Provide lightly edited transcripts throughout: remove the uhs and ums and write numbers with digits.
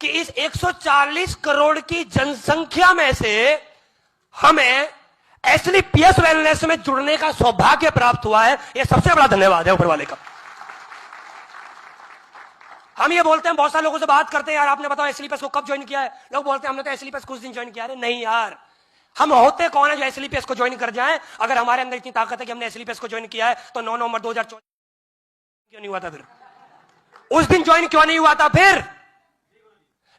कि इस 140 करोड़ की जनसंख्या में से हमें एसलीपीएस वेलनेस में जुड़ने का सौभाग्य प्राप्त हुआ है। यह सबसे बड़ा धन्यवाद है ऊपर वाले का। हम ये बोलते हैं, बहुत सारे लोगों से बात करते हैं, यार आपने बताओ एसलीपीएस को कब ज्वाइन किया है। लोग बोलते हैं हमने तो एसलीपीएस कुछ दिन ज्वाइन किया है। नहीं यार, हम होते कौन है जो एसलीपीएस को ज्वाइन कर जाएं? अगर हमारे अंदर इतनी ताकत है कि हमने एसलीपीएस को ज्वाइन किया है तो 9 नवंबर 2014 क्यों नहीं हुआ था? फिर उस दिन ज्वाइन क्यों नहीं हुआ था? फिर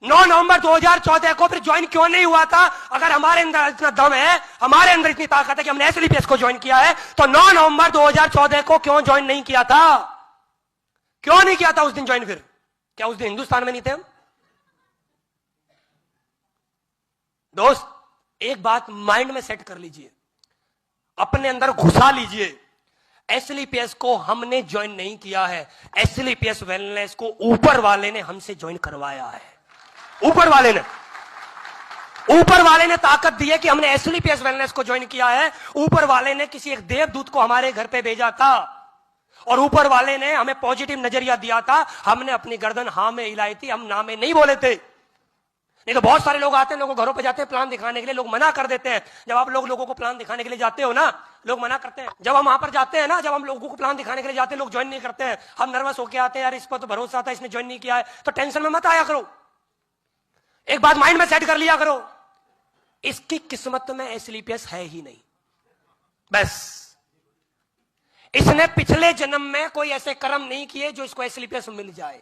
9 नवंबर 2014 को फिर ज्वाइन क्यों नहीं हुआ था? अगर हमारे अंदर इतना दम है, हमारे अंदर इतनी ताकत है कि हमने एसलीपीएस को ज्वाइन किया है, तो 9 नवंबर 2014 को क्यों ज्वाइन नहीं किया था? क्यों नहीं किया था उस दिन ज्वाइन? फिर क्या उस दिन हिंदुस्तान में नहीं थे हम? दोस्त, एक बात माइंड में सेट कर लीजिए, अपने अंदर घुसा लीजिए, एसलीपीएस को हमने ज्वाइन नहीं किया है, एसलीपीएस वेलनेस को ऊपर वाले ने हमसे ज्वाइन करवाया है। ऊपर वाले ने ताकत दी है कि हमने एसलीपीएस वेलनेस को ज्वाइन किया है। ऊपर वाले ने किसी एक देवदूत को हमारे घर पे भेजा था और ऊपर वाले ने हमें पॉजिटिव नजरिया दिया था। हमने अपनी गर्दन हां में हिलाई थी, हम ना में नहीं बोले थे। नहीं तो बहुत सारे लोग आते हैं, लोगों घरों पे जाते हैं प्लान दिखाने के लिए, लोग मना कर देते हैं। जब आप लोगों को प्लान दिखाने के लिए जाते हो ना, लोग मना करते हैं। जब हम वहां पर जाते हैं ना, जब हम लोगों को प्लान दिखाने के लिए जाते हैं, लोग ज्वाइन नहीं करते हैं। हम नर्वस होकर आते हैं, यार इस पर तो भरोसा था, इसने ज्वाइन नहीं किया है, तो टेंशन में मत आया करो। एक बात माइंड में सेट कर लिया करो, इसकी किस्मत में एसलीपीएस है ही नहीं। बस इसने पिछले जन्म में कोई ऐसे कर्म नहीं किए जो इसको एसलीपीएस मिल जाए।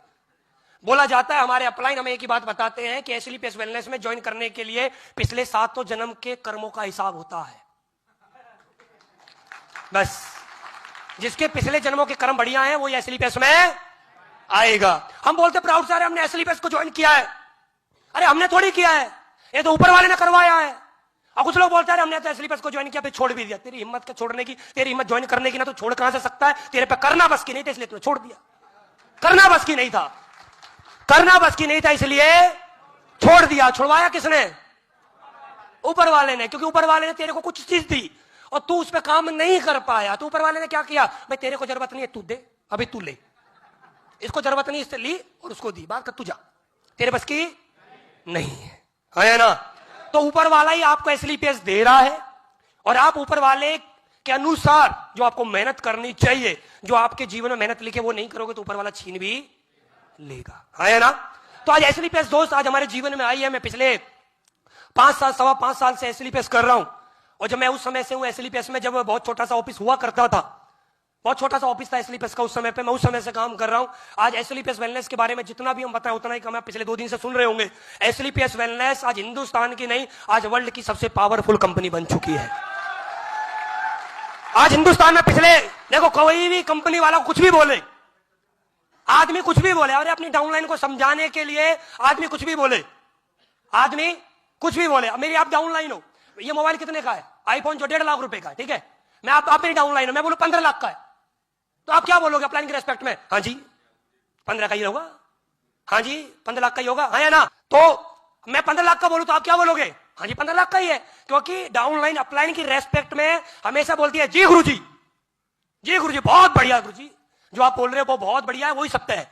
बोला जाता है, हमारे अपलाइन हमें एक ही बात बताते हैं कि एसलीपीएस वेलनेस में ज्वाइन करने के लिए पिछले 7 जन्म के कर्मों का हिसाब होता है। बस जिसके पिछले जन्मों के कर्म बढ़िया हैं वो एसलीपीएस में आएगा। हम बोलते प्राउड से, हमने एसलीपीएस को ज्वाइन किया है। अरे हमने थोड़ी किया है, ये तो ऊपर वाले ने करवाया है। और कुछ लोग बोलते हैं हमने तो एसलीपीएस को ज्वाइन किया फिर छोड़ भी दिया। तेरी हिम्मत क्या छोड़ने की? तेरी हिम्मत ज्वाइन करने की ना, तो छोड़ कहां से सकता है? तेरे पे करना बस की नहीं था इसलिए तूने छोड़ दिया। करना बस की नहीं था, करना बस की नहीं था इसलिए छोड़ दिया। छुड़वाया किसने? ऊपर वाले ने, क्योंकि ऊपर वाले ने तेरे को कुछ चीज दी और तू उस पर काम नहीं कर पाया। तो ऊपर वाले ने क्या किया? भाई तेरे को जरूरत नहीं है, तू दे, अभी तू ले। इसको जरूरत नहीं, इससे ली और उसको दी, बात कर, तू जा, तेरे बस की नहीं है ना? तो ऊपर वाला ही आपको एसलीपीएस दे रहा है और आप ऊपर वाले के अनुसार जो आपको मेहनत करनी चाहिए, जो आपके जीवन में मेहनत लिखे, वो नहीं करोगे तो ऊपर वाला छीन भी लेगा, है ना? तो आज एसलीपीएस दोस्त आज हमारे जीवन में आई है। मैं पिछले 5 साल, 5.25 साल से एसलीपीएस कर रहा हूं। और जब मैं उस समय से हूं एसलीपीएस में, जब बहुत छोटा सा ऑफिस हुआ करता था, बहुत छोटा सा ऑफिस था एसलीपीएस का उस समय पे, मैं उस समय से काम कर रहा हूं। आज एसलीपीएस वेलनेस के बारे में जितना भी हम बताएं उतना ही कम है। पिछले 2 दिन से सुन रहे होंगे, एसलीपीएस वेलनेस आज हिंदुस्तान की नहीं, आज वर्ल्ड की सबसे पावरफुल कंपनी बन चुकी है। आज हिंदुस्तान में पिछले, देखो कोई भी कंपनी वाला कुछ भी बोले, आदमी कुछ भी बोले, अरे अपनी डाउनलाइन को समझाने के लिए आदमी कुछ भी बोले, आदमी कुछ भी बोले। मेरी आप डाउनलाइन हो, ये मोबाइल कितने का है? आईफोन जो 1.5 लाख रुपए का है, ठीक है? मैं आप मेरी डाउनलाइन हो, मैं बोलूं 15 लाख का है, तो आप क्या बोलोगे अपलाइन की रेस्पेक्ट में? हाँ जी 15 का ही होगा, हाँ जी 15 लाख का ही होगा, है ना? तो मैं 15 लाख का बोलूं तो आप क्या बोलोगे? हाँ जी 15 लाख का ही है। क्योंकि डाउनलाइन अपलाइन की रेस्पेक्ट में हमेशा बोलती है जी गुरुजी, जी गुरुजी, बहुत बढ़िया गुरुजी, जो आप बोल रहे हो वो बहुत बढ़िया है, वही सत्य है।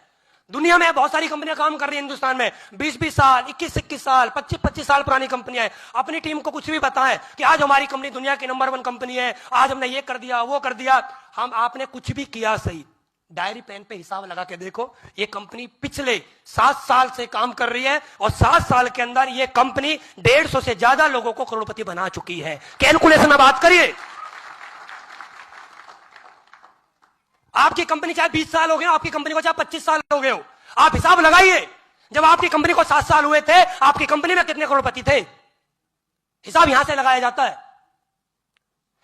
दुनिया में बहुत सारी कंपनियां काम कर रही है हिंदुस्तान में, 20-20 साल, 21-21 साल, 25-25 साल पुरानी कंपनियां हैं। अपनी टीम को कुछ भी बताएं कि आज हमारी कंपनी दुनिया की नंबर 1 कंपनी है, आज हमने ये कर दिया, वो कर दिया। हम आपने कुछ भी किया सही, डायरी पेन पे हिसाब लगा के देखो, ये कंपनी पिछले 7 साल से काम कर रही है और 7 साल के अंदर ये कंपनी 150 से ज्यादा लोगों को करोड़पति बना चुकी है। कैलकुलेशन में बात करिए, आपकी कंपनी चाहे 20 साल हो गए, आपकी कंपनी को चाहे 25 साल हो गए हो, आप हिसाब लगाइए, जब आपकी कंपनी को 7 साल हुए थे, आपकी कंपनी में कितने करोड़पति थे? हिसाब यहां से लगाया जाता है।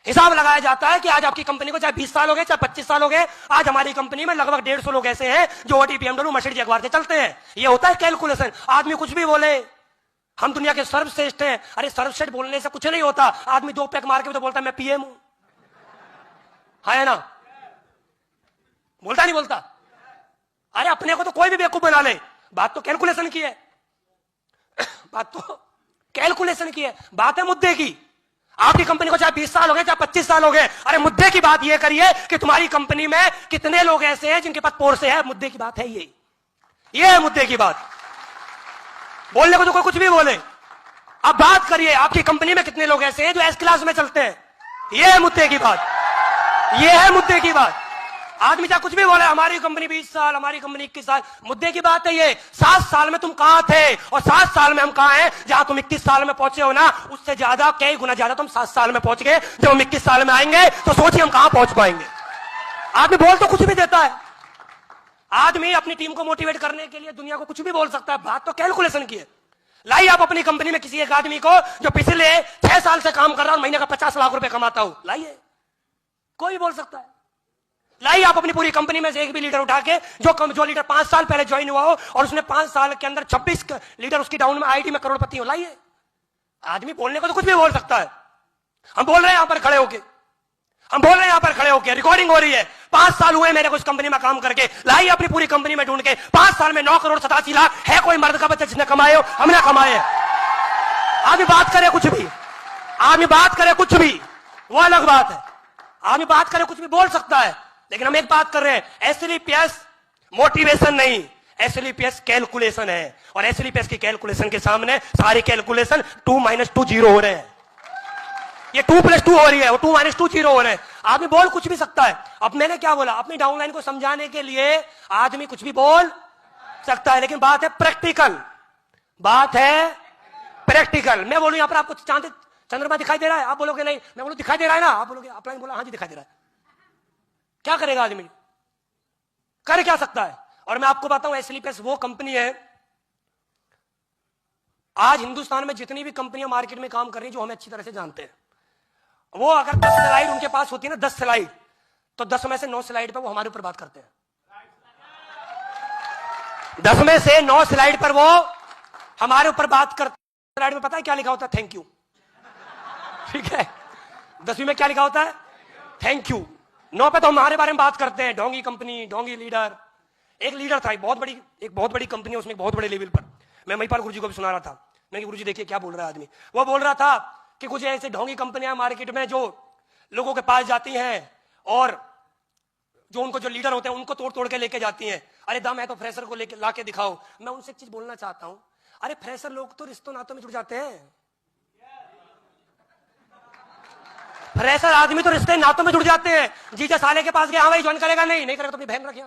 हिसाब लगाया जाता है कि आज आपकी कंपनी को चाहे 20 साल हो गए, चाहे 25 साल हो गए, आज हमारी कंपनी में लगभग 150 लोग ऐसे हैं जो ओटी, BMW, मर्सिडीज, जगुआर से चलते हैं। ये होता है कैलकुलेशन। आदमी कुछ भी बोले, हम दुनिया के सर्वश्रेष्ठ हैं, अरे सर्वश्रेष्ठ बोलने से कुछ नहीं होता। आदमी 2 पैक मार के तो बोलता है मैं पीएम हूं, है ना? बोलता नहीं बोलता? अरे अपने को तो कोई भी बेवकूफ बना ले, बात तो कैलकुलेशन की है, बात तो कैलकुलेशन की है, बात है मुद्दे की। आपकी कंपनी को चाहे 20 साल हो गए, चाहे 25 साल हो गए, अरे मुद्दे की बात यह करिए कि तुम्हारी कंपनी में कितने लोग ऐसे हैं जिनके पास पोर्से है। मुद्दे की बात है ये है मुद्दे की बात। बोलने को तो कोई कुछ भी बोले। अब बात करिए, आपकी कंपनी में कितने लोग ऐसे हैं जो एस क्लास में चलते हैं? ये है मुद्दे की बात, ये है मुद्दे की बात। आदमी चाहे कुछ भी बोले, हमारी कंपनी 20 साल, हमारी कंपनी 21 साल, मुद्दे की बात है ये 7 साल में तुम कहां थे और 7 साल में हम कहां हैं? जहां तुम 21 साल में पहुंचे हो ना, उससे ज्यादा कई गुना ज्यादा तुम 7 साल में पहुंच गए। जब हम 21 साल में आएंगे तो सोचिए हम कहां पहुंच पाएंगे। आदमी बोल तो कुछ भी देता है, आदमी अपनी टीम को मोटिवेट करने के लिए दुनिया को कुछ भी बोल सकता है, बात तो कैलकुलेशन की है। लाइए आप अपनी कंपनी में किसी एक आदमी को जो पिछले 6 साल से काम कर रहा है और महीने का 50 लाख रुपए कमाता हो, लाइए, कोई भी बोल सकता है। लाइए आप अपनी पूरी कंपनी में से एक भी लीडर उठा के जो लीडर 5 साल पहले ज्वाइन हुआ हो और उसने 5 साल के अंदर 26 लीडर उसकी डाउन में आईटी में करोड़पति हो, लाइए। आदमी बोलने को तो कुछ भी बोल सकता है। हम बोल रहे हैं यहां पर खड़े होके, हम बोल रहे हैं यहां पर खड़े होके, रिकॉर्डिंग हो रही है। 5 साल हुए मेरे को इस कंपनी में काम करके, लाइए अपनी पूरी कंपनी में ढूंढ के 5 साल में 9 करोड़ 87 लाख है कोई मर्द का बच्चा जिसने कमाए हो? हमने कमाए। आदमी बात करे कुछ भी, आदमी बात करे कुछ भी, वो अलग बात है। आदमी बात करे कुछ भी बोल सकता है, लेकिन हम एक बात कर रहे हैं, एसएलपीएस मोटिवेशन नहीं, एसएलपीएस कैलकुलेशन है। और एसएलपीएस की कैलकुलेशन के सामने सारी कैलकुलेशन 2 - 2 0 हो रहे हैं। ये 2 + 2 हो रही है, वो 2 - 2 0 हो रहे हैं। आदमी बोल कुछ भी सकता है। अब मैंने क्या बोला, अपनी डाउनलाइन को समझाने के लिए आदमी कुछ भी बोल सकता है, लेकिन बात है प्रैक्टिकल, बात है प्रैक्टिकल। मैं बोलूं यहां पर आपको चांद चंद्रमा दिखाई दे रहा है, आप बोलोगे नहीं। मैं बोलूं दिखाई दे रहा है ना, आप बोलोगे, अपलाइन बोला हाँ जी दिखाई दे रहा है। क्या करेगा आदमी? कर क्या सकता है? और मैं आपको बताऊं, एसएलपीएस वो कंपनी है, आज हिंदुस्तान में जितनी भी कंपनियां मार्केट में काम कर रही हैं जो हमें अच्छी तरह से जानते हैं, वो अगर 10 स्लाइड उनके पास होती है ना, 10 स्लाइड, तो 10 में से 9 स्लाइड पर वो हमारे ऊपर बात करते हैं। 10 में से 9 स्लाइड पर वो हमारे ऊपर बात करते हैं। स्लाइड में पता है क्या लिखा होता है? Thank you. ठीक है, 10वीं में क्या लिखा होता है? Thank you. 9 पे तो हमारे बारे में बात करते हैं, ढोंगी कंपनी, ढोंगी लीडर। एक लीडर था, एक बहुत बड़ी कंपनी है, उसमें एक बहुत बड़े लेवल पर, मैं महिपाल गुरुजी को भी सुना रहा था। मैं गुरुजी देखिए क्या बोल रहा है आदमी। वो बोल रहा था कि कुछ ऐसे ढोंगी कंपनियां मार्केट में जो लोगों के पास जाती हैं और जो उनको जो लीडर होते हैं उनको तोड़ तोड़ के लेके जाती हैं। अरे दम है तो फ्रेशर को लेके लाके दिखाओ। मैं उनसे एक चीज बोलना चाहता हूं, अरे फ्रेशर लोग तो रिश्तों नातों में जुड़ जाते हैं। फ्रेशर आदमी तो रिश्ते नातों में जुड़ जाते हैं। जीजा साले के पास गया, हाँ भाई ज्वाइन करेगा, नहीं करेगा तो अपनी बहन रखिए।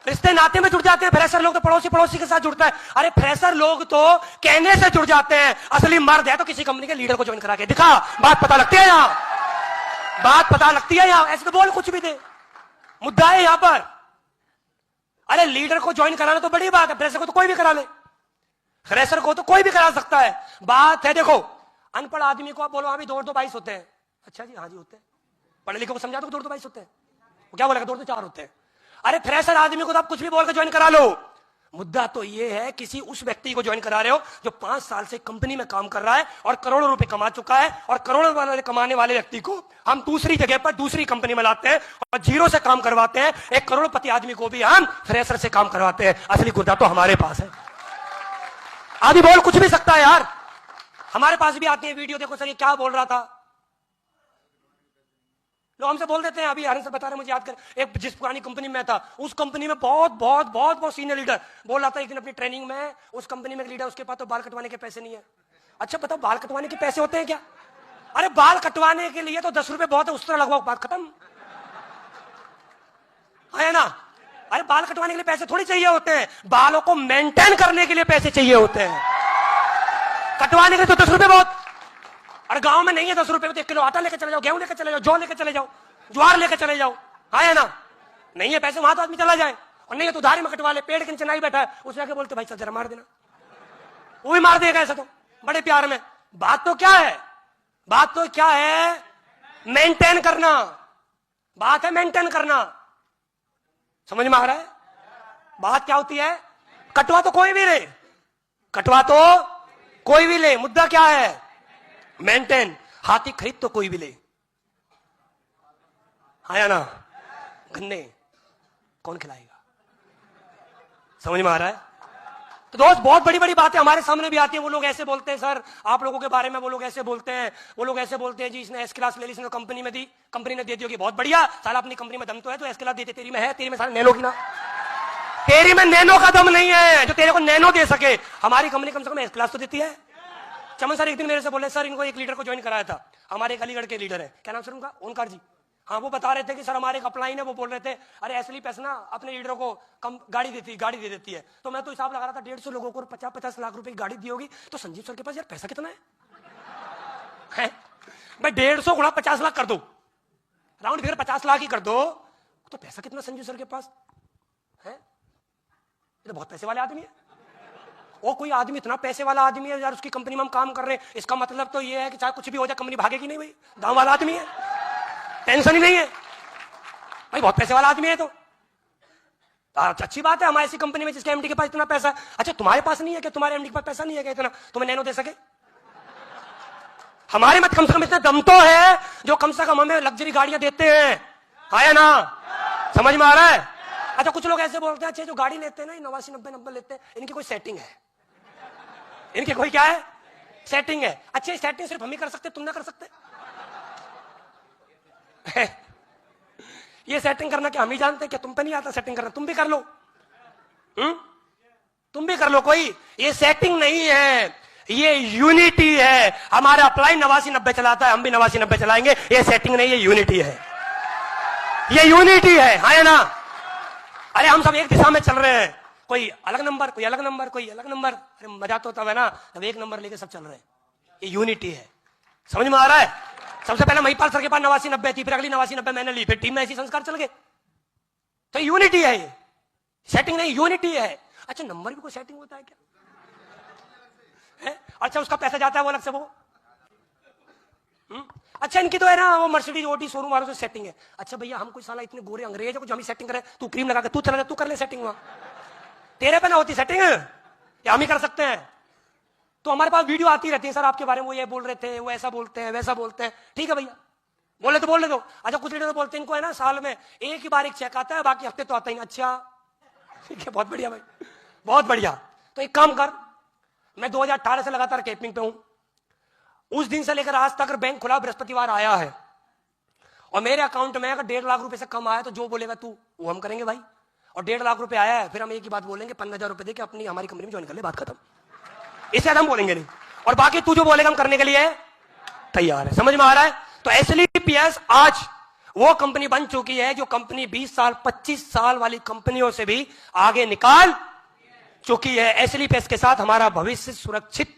रिश्ते नाते में जुड़ जाते हैं। फ्रेशर लोग तो पड़ोसी के साथ जुड़ता है। अरे फ्रेशर लोग तो कहने से जुड़ जाते हैं, असली मर्द है तो किसी कंपनी के लीडर को ज्वाइन करा के दिखा, बात पता लगती है यहां, बात पता लगती है यहां। ऐसे तो बोल कुछ भी दे, मुद्दा है यहां पर। अरे लीडर को ज्वाइन कराना तो बड़ी बात है, फ्रेशर को तो कोई भी करा ले, फ्रेशर को तो कोई भी करा सकता है। बात है देखो, अनपढ़ आदमी को आप बोलो हाँ भी 2 और 2 22 होते हैं, अच्छा जी हाँ जी होते हैं। पढ़े लिखे को समझा दो 2 और 2 22 होते हैं, वो क्या बोलेगा 2 और 2 4 होते हैं। अरे फ्रेशर आदमी को तो आप कुछ भी बोल के ज्वाइन करा लो। मुद्दा तो ये है किसी उस व्यक्ति को ज्वाइन करा रहे हो जो 5 साल से कंपनी में काम कर रहा है और करोड़ों रुपए कमा चुका है, और करोड़ों वाले कमाने वाले व्यक्ति को हम दूसरी जगह पर दूसरी कंपनी में लाते हैं और 0 से काम करवाते हैं। एक करोड़पति आदमी को भी हम फ्रेशर से काम करवाते हैं। असली मुद्दा तो हमारे पास है। आदमी बोल कुछ भी सकता है यार, हमारे पास भी आती है वीडियो, देखो सर ये क्या बोल रहा था, लोग हमसे बोल देते हैं। अभी हरिन सर बता रहे मुझे याद कर, एक जिस पुरानी कंपनी में था, उस कंपनी में बहुत सीनियर लीडर बोल रहा था एक दिन अपनी ट्रेनिंग में, उस कंपनी में एक लीडर, उसके पास तो बाल कटवाने के पैसे नहीं है। अच्छा बताओ बाल कटवाने के पैसे होते हैं क्या? अरे बाल कटवाने के लिए तो 10 रुपए बहुत है, उस तरह लगवाओ, बात खत्म है ना। अरे बाल कटवाने के लिए पैसे थोड़ी चाहिए होते हैं, बालों को मेंटेन करने के लिए पैसे चाहिए होते हैं। कटवाने के लिए तो 10 रुपए बहुत। और गांव में नहीं है 10 रुपए में तो 1 किलो आटा लेके चले जाओ, गेहूं लेके चले जाओ, जौ लेके चले जाओ, ज्वार लेके चले जाओ, है ना। नहीं है पैसे वहां तो आदमी चला जाए, और नहीं है तो उधारी में कटवा ले। पेड़ के नीचे नहीं बैठा है, उसे आके बोलते भाई चल जरा मार देना, वो भी मार देगा ऐसा तो बड़े प्यार में। बात तो क्या है, बात तो क्या है, मेंटेन करना। बात है मेंटेन करना, समझ में आ रहा है? बात क्या होती है, कटवा तो कोई भी ले, कटवा तो कोई भी ले, मुद्दा क्या है, मेंटेन। हाथी खरीद तो कोई भी ले, आया ना, गन्ने कौन खिलाएगा? समझ में आ रहा है? तो दोस्त बहुत बड़ी बड़ी बातें हमारे सामने भी आती है। वो लोग ऐसे बोलते हैं सर आप लोगों के बारे में, वो लोग ऐसे बोलते हैं, वो लोग ऐसे बोलते हैं जी इसने एस क्लास ले ली, इसने कंपनी में दी, कंपनी ने दे दी होगी, बहुत बढ़िया, साला अपनी कंपनी में दम तो है तो एस क्लास देते, तेरी में है, तेरी में साला ले लोगी ना, तेरी में नैनो का दम नहीं है जो तेरे को नैनो दे सके। हमारी कंपनी कम से कम एस क्लास तो देती है। चमन सर एक दिन मेरे से बोले, सर इनको एक लीडर को ज्वाइन कराया था, हमारे एक अलीगढ़ के लीडर है, क्या नाम सर उनका, ओंकार जी। हाँ, वो बता रहे थे कि सर हमारे एक अपलाइन है, वो बोल रहे थे अरे एसली पैसा ना अपने लीडरों को कम गाड़ी दे देती है। तो मैं तो हिसाब लगा रहा था 150 लोगों को 50-50 लाख रुपए की गाड़ी दी होगी। तो संजीव सर के पास यार पैसा कितना है? भाई 150 गुणा 50 लाख कर दो, राउंड फिगर 50 लाख ही कर दो, तो पैसा कितना संजीव सर के पास है? ये तो बहुत पैसे वाले आदमी है। वो कोई आदमी इतना पैसे वाला आदमी है यार, उसकी कंपनी में हम काम कर रहे हैं, इसका मतलब तो ये है कि चाहे कुछ भी हो जाए कंपनी भागेगी नहीं। भाई दाम वाला आदमी है, टेंशन ही नहीं है भाई, बहुत पैसे वाला आदमी है। तो अच्छी बात है, हमारी ऐसी कंपनी में जिसके एमडी के पास इतना पैसा है। अच्छा तुम्हारे पास नहीं है क्या? तुम्हारे एमडी के पास पैसा नहीं है क्या इतना तुम्हें नैनो दे सके? हमारे मत कम से कम इतना दम तो है जो कम से कम हमें लग्जरी गाड़ियां देते हैं, आया ना? समझ में आ रहा है? अच्छा कुछ लोग ऐसे बोलते हैं, अच्छे जो गाड़ी लेते हैं ना 89, 90 नंबर लेते हैं, इनकी कोई सेटिंग है, इनकी कोई क्या है, सेटिंग है। अच्छे सेटिंग सिर्फ हम ही कर सकते, तुम ना कर सकते? ये सेटिंग करना क्या हम ही जानते हैं क्या? तुम पे नहीं आता सेटिंग करना, तुम भी कर लो। तुम भी कर लो, कोई ये सेटिंग नहीं है, ये यूनिटी है। हमारा अप्लाई 89-90 चलाता है, हम भी 89-90 चलाएंगे। ये सेटिंग नहीं, ये यूनिटी है, ये यूनिटी है, हाँ ना? अरे हम सब एक दिशा में चल रहे हैं, कोई अलग नंबर, कोई अलग नंबर, कोई अलग नंबर। अरे मजा तो तब है ना जब एक नंबर लेके सब चल रहे हैं, ये यूनिटी है। समझ में आ रहा है? सबसे पहले महिपाल सर के पास 89-90 थी, फिर अगली 89-90 मैंने ली, फिर टीम में ऐसी संस्कार चल गए। तो यूनिटी है, ये सेटिंग नहीं, यूनिटी है। अच्छा नंबर भी कोई सेटिंग होता है क्या है? अच्छा उसका पैसा जाता है वो अलग से, वो अच्छा इनकी तो है ना वो मर्सिडीज ओटी शोरूम वालों से सेटिंग है। अच्छा भैया हम कोई साला इतने गोरे अंग्रेज है कुछ हम ही सेटिंग करें? तू क्रीम लगा के तू चला, तू कर ले सेटिंग, वहां तेरे पे ना होती सेटिंग, या हम ही कर सकते हैं? तो हमारे पास वीडियो आती रहती है, सर आपके बारे में वो ये बोल रहे थे, वो ऐसा बोलते हैं, वैसा बोलते हैं। ठीक है भैया, बोले तो बोल दो। अच्छा कुछ लीडर तो बोलते हैं इनको है ना साल में एक ही बार एक चेक आता है, बाकी हफ्ते तो आता ही नहीं। अच्छा ठीक है, बहुत बढ़िया भाई, बहुत बढ़िया। तो एक काम कर, मैं 2018 से लगातार कैपिंग पे हूं, उस दिन से लेकर आज तक अगर बैंक खुला बृहस्पतिवार आया है और मेरे अकाउंट में अगर 1.5 लाख रुपए से कम आया तो जो बोलेगा तू वो हम करेंगे भाई। और 1.5 लाख रुपए आया है, फिर हम एक ही बात बोलेंगे, 15,000 रुपए देके अपनी हमारी कंपनी में ज्वाइन कर ले, बात खत्म। इससे ज्यादा हम बोलेंगे नहीं, और बाकी तू जो बोलेगा हम करने के लिए तैयार है। समझ में आ रहा है? तो एसएलपीएस आज वो कंपनी बन चुकी है जो कंपनी 20 साल 25 साल वाली कंपनियों से भी आगे निकाल चुकी है। एसएलपीएस के साथ हमारा भविष्य सुरक्षित